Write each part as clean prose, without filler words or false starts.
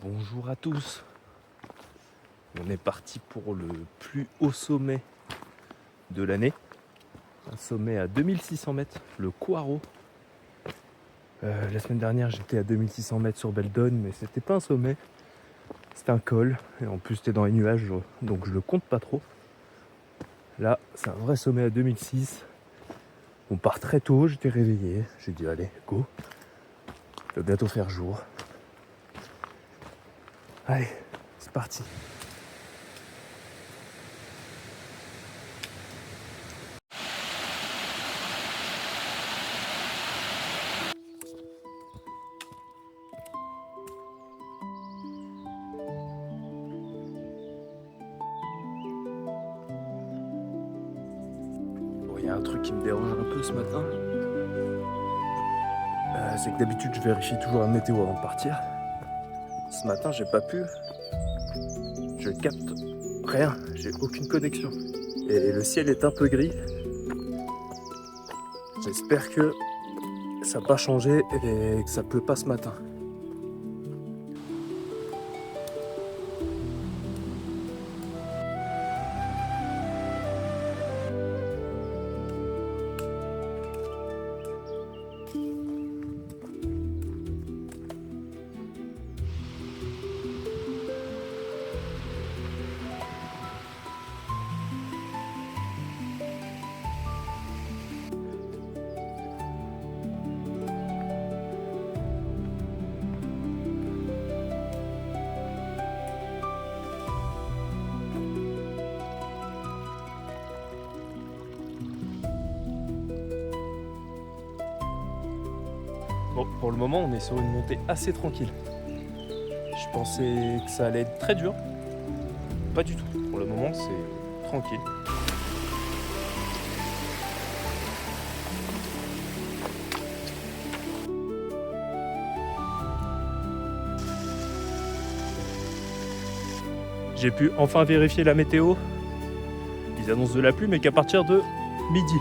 Bonjour à tous. On est parti pour le plus haut sommet de l'année. Un sommet à 2600 mètres, le Coirot. La semaine dernière, j'étais à 2600 mètres sur Beldon, mais c'était pas un sommet. C'était un col. Et en plus, c'était dans les nuages, donc je le compte pas trop. Là, c'est un vrai sommet à 2006. On part très tôt, j'étais réveillé. J'ai dit, allez, go. Il va bientôt faire jour. Allez, c'est parti. Il y a un truc qui me dérange un peu ce matin. C'est que d'habitude je vérifie toujours la météo avant de partir. Ce matin j'ai pas pu. Je capte rien, j'ai aucune connexion. Et le ciel est un peu gris. J'espère que ça n'a pas changé et que ça pleut pas ce matin. Bon, pour le moment, on est sur une montée assez tranquille. Je pensais que ça allait être très dur. Pas du tout. Pour le moment, c'est tranquille. J'ai pu enfin vérifier la météo. Ils annoncent de la pluie, mais qu'à partir de midi.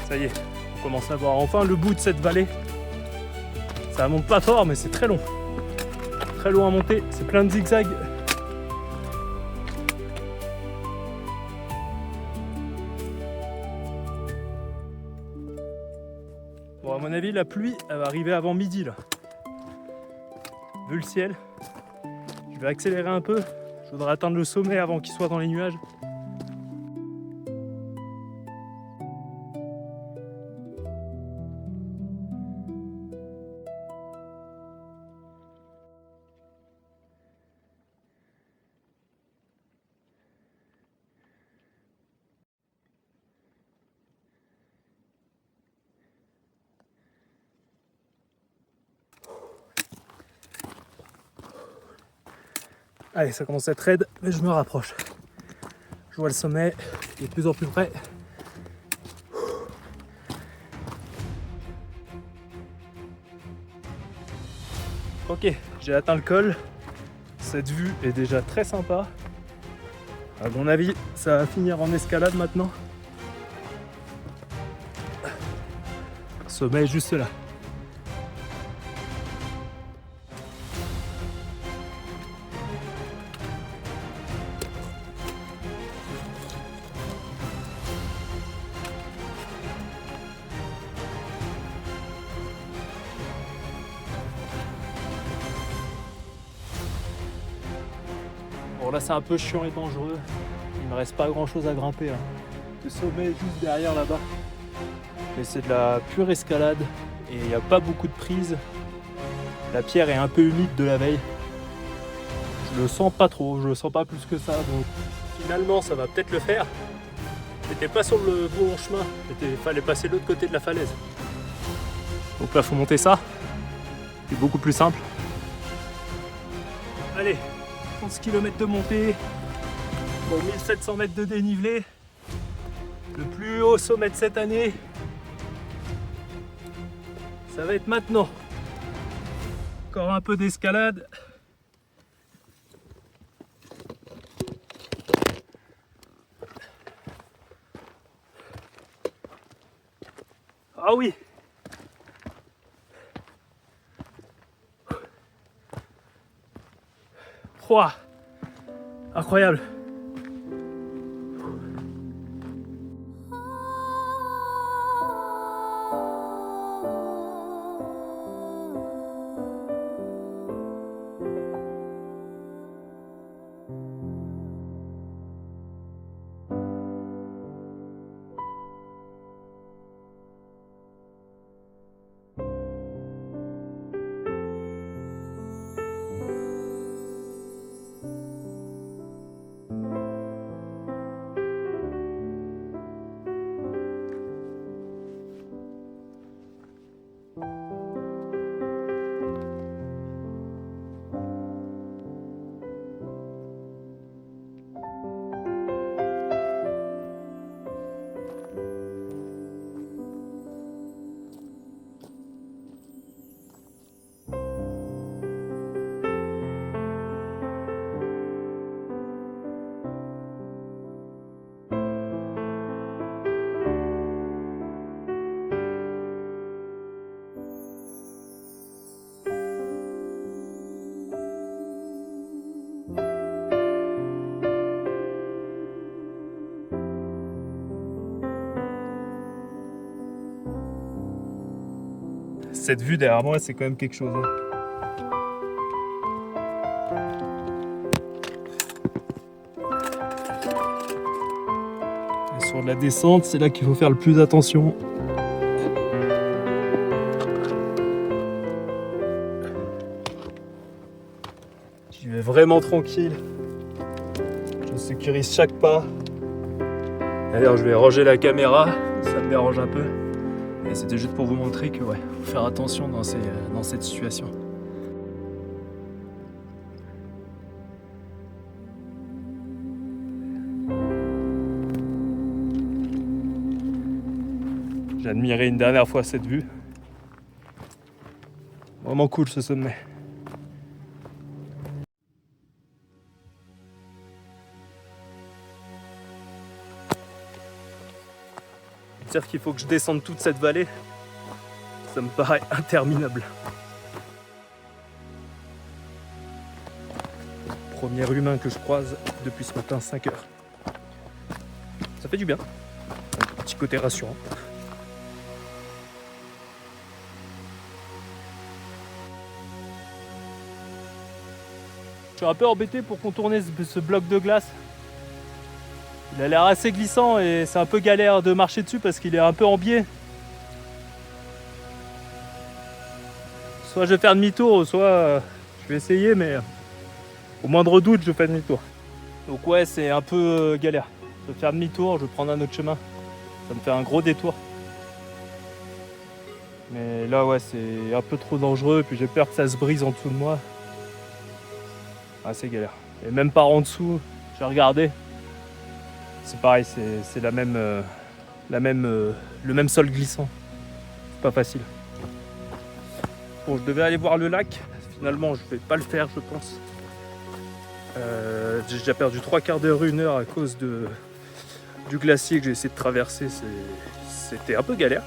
Ça y est, on commence à voir enfin le bout de cette vallée. Ça monte pas fort, mais c'est très long. Très long à monter, c'est plein de zigzags. Bon, à mon avis, la pluie, elle va arriver avant midi là. Vu le ciel, je vais accélérer un peu. Je voudrais atteindre le sommet avant qu'il soit dans les nuages. Allez, ça commence à être raide, mais je me rapproche. Je vois le sommet, il est de plus en plus près. Ok, j'ai atteint le col. Cette vue est déjà très sympa. À mon avis, ça va finir en escalade maintenant. Sommet juste là. Bon là c'est un peu chiant et dangereux. Il me reste pas grand chose à grimper là. Le sommet est juste derrière là-bas. Mais c'est de la pure escalade et il n'y a pas beaucoup de prise. La pierre est un peu humide de la veille. Je le sens pas trop, je le sens pas plus que ça. Donc finalement ça va peut-être le faire. J'étais pas sur le bon chemin, il fallait passer de l'autre côté de la falaise. Donc là faut monter ça. C'est beaucoup plus simple. Allez, 11 km de montée, pour 1700 mètres de dénivelé, le plus haut sommet de cette année. Ça va être maintenant. Encore un peu d'escalade. Ah oui! Ouah, incroyable! Cette vue derrière moi, c'est quand même quelque chose. Et sur de la descente, c'est là qu'il faut faire le plus attention. J'y vais vraiment tranquille. Je sécurise chaque pas. D'ailleurs, je vais ranger la caméra, ça me dérange un peu. Et c'était juste pour vous montrer que ouais, faut faire attention dans cette situation. J'ai admiré une dernière fois cette vue. Vraiment cool ce sommet. Dire qu'il faut que je descende toute cette vallée, ça me paraît interminable. Premier humain que je croise depuis ce matin, 5 heures. Ça fait du bien. Un petit côté rassurant. Je suis un peu embêté pour contourner ce bloc de glace. Il a l'air assez glissant et c'est un peu galère de marcher dessus parce qu'il est un peu en biais. Soit je vais faire demi-tour, soit je vais essayer, mais au moindre doute, je fais demi-tour. Donc ouais, c'est un peu galère. Je vais faire demi-tour, je vais prendre un autre chemin. Ça me fait un gros détour. Mais là, ouais, c'est un peu trop dangereux, et puis j'ai peur que ça se brise en dessous de moi. Ah, c'est galère. Et même par en dessous, j'ai regardé. C'est pareil, c'est le même sol glissant. C'est pas facile. Bon, je devais aller voir le lac. Finalement, je vais pas le faire, je pense. J'ai déjà perdu 3/4 d'heure, 1 heure à cause du glacier que j'ai essayé de traverser. C'était un peu galère.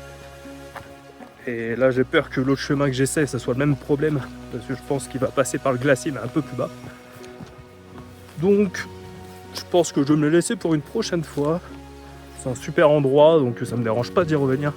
Et là, j'ai peur que l'autre chemin que j'essaie, ça soit le même problème. Parce que je pense qu'il va passer par le glacier, mais un peu plus bas. Donc, je pense que je vais me le laisser pour une prochaine fois. C'est un super endroit, donc ça me dérange pas d'y revenir.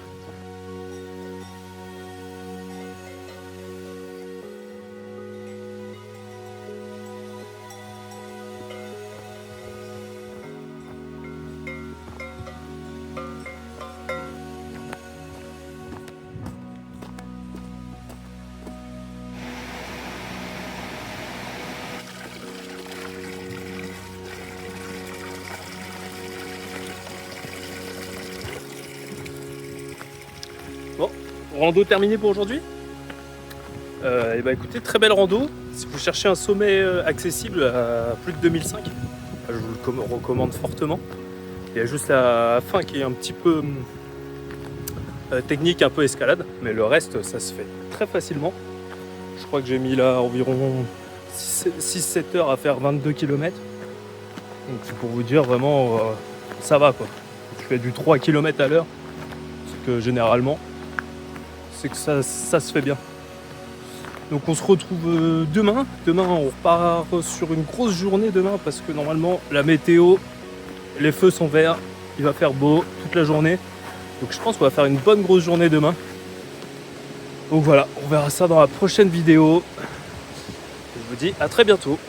rando terminée pour aujourd'hui. Et bah écoutez, très belle rando. Si vous cherchez un sommet accessible à plus de 2005, je vous le recommande fortement. Il y a juste la fin qui est un petit peu technique, un peu escalade, mais le reste ça se fait très facilement. Je crois que j'ai mis là environ 6-7 heures à faire 22 km. Donc c'est pour vous dire vraiment ça va quoi. Tu fais du 3 km à l'heure, c'est que généralement c'est que ça se fait bien. Donc on se retrouve demain. Demain on repart sur une grosse journée demain parce que normalement la météo, les feux sont verts, il va faire beau toute la journée. Donc je pense qu'on va faire une bonne grosse journée demain. Donc voilà, on verra ça dans la prochaine vidéo. Je vous dis à très bientôt.